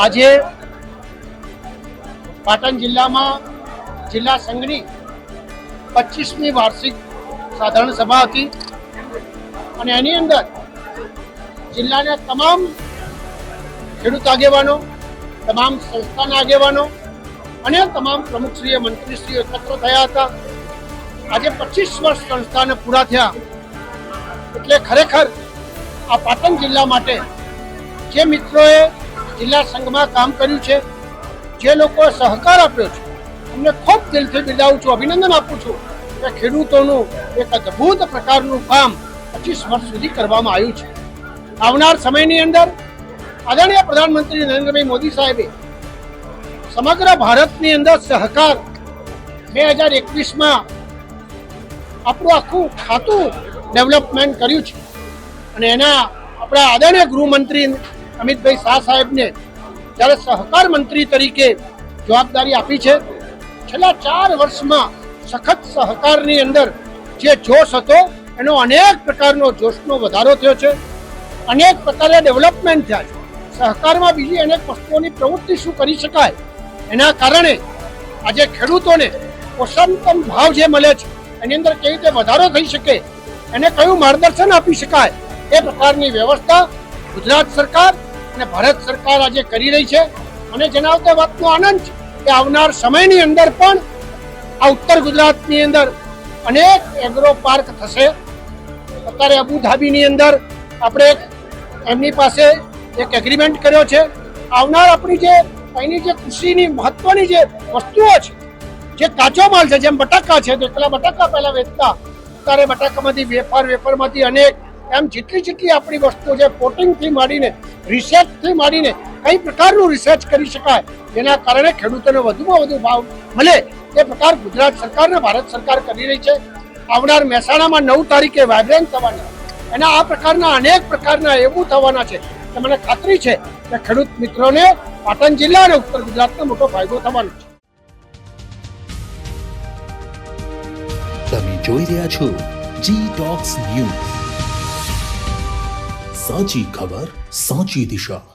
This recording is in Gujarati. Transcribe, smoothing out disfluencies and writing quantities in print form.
આજે પાટણ જિલ્લામાં જિલ્લા સંઘની 25મી વાર્ષિક સાધારણ સભા હતી અને એની અંદર જિલ્લાના તમામ ખેડૂત આગેવાનો, તમામ સંસ્થાના આગેવાનો અને તમામ પ્રમુખશ્રીઓ, મંત્રીશ્રીઓ એકત્ર થયા હતા. આજે 25 વર્ષ સંસ્થાને પૂરા થયા એટલે ખરેખર આ પાટણ જિલ્લા માટે જે મિત્રોએ જિલ્લા સંઘમાં કામ કર્યું છે, જે લોકોએ સહકાર આપ્યો છે, એમને ખૂબ દિલથી બિરદાવું છું, અભિનંદન આપું છું કે ખેડૂતોનું એક અદ્ભુત પ્રકારનું કામ 25 વર્ષ સુધી કરવામાં આવ્યું છે. આવનાર સમયની અંદર આદરણીય પ્રધાનમંત્રી નરેન્દ્રભાઈ મોદી સાહેબે સમગ્ર ભારતની અંદર સહકાર 2021માં આપણું આખું ખાતું ડેવલપમેન્ટ કર્યું છે અને એના આપણા આદરણીય ગૃહમંત્રી અમિતભાઈ શાહ સાહેબને જ્યારે સહકાર મંત્રી તરીકે જવાબદારી આપી છે. છેલ્લા 4 વર્ષમાં સખત સહકારની અંદર જે જોશ હતો એનો અનેક પ્રકારનો જોશનો વધારો થયો છે, અનેક પ્રકારે ડેવલપમેન્ટ થયા છે. સહકારમાં બીજી અનેક વસ્તુઓની પ્રવૃત્તિ શું કરી શકાય એના કારણે આજે ખેડૂતોને પોષણતમ ભાવ જે મળે છે એની અંદર કેવી રીતે વધારો થઈ શકે, એને કયું માર્ગદર્શન આપી શકાય, એ પ્રકારની વ્યવસ્થા ગુજરાત સરકાર અને ભારત સરકાર આજે કરી રહી છે. અને જણાવતા વાતનો આનંદ છે કે આવનાર સમયની અંદર પણ આ ઉત્તર ગુજરાતની અંદર અનેક એગ્રો પાર્ક થશે. અત્યારે અબુધાબીની અંદર આપણે એમની પાસે એક એગ્રીમેન્ટ કર્યો છે. આવનાર આપણી જે અહીંની જે કૃષિની મહત્વની જે વસ્તુઓ છે, જે કાચો માલ છે, જેમ બટાકા છે, તો એટલા બટાકા પહેલા વેચતા, અત્યારે બટાકામાંથી વેફરમાંથી અનેક એમ જેટલી આપણી વસ્તુઓ છે, પોટિંગથી માંડીને રિસર્ચથી માંડીને કઈ પ્રકારનું રિસર્ચ કરી શકાય જેના કારણે ખેડૂતોને વધુમાં વધુ ભાવ મળે એ પ્રકાર ગુજરાત સરકાર અને ભારત સરકાર કરી રહી છે. આવનાર મહેસાણામાં 9 તારીખે વાઇબ્રન્ટ થવાના, એના આ પ્રકારના અનેક પ્રકારના એવું થવાના છે કે મને ખાતરી છે કે ખેડૂત મિત્રોને પાટણ જિલ્લા અને ઉત્તર ગુજરાતનો મોટો ફાયદો થવાનો છે. તમે જોઈ રહ્યા છો જી ટોક્સ ન્યૂઝ, સાચી ખબર સાચી દિશા.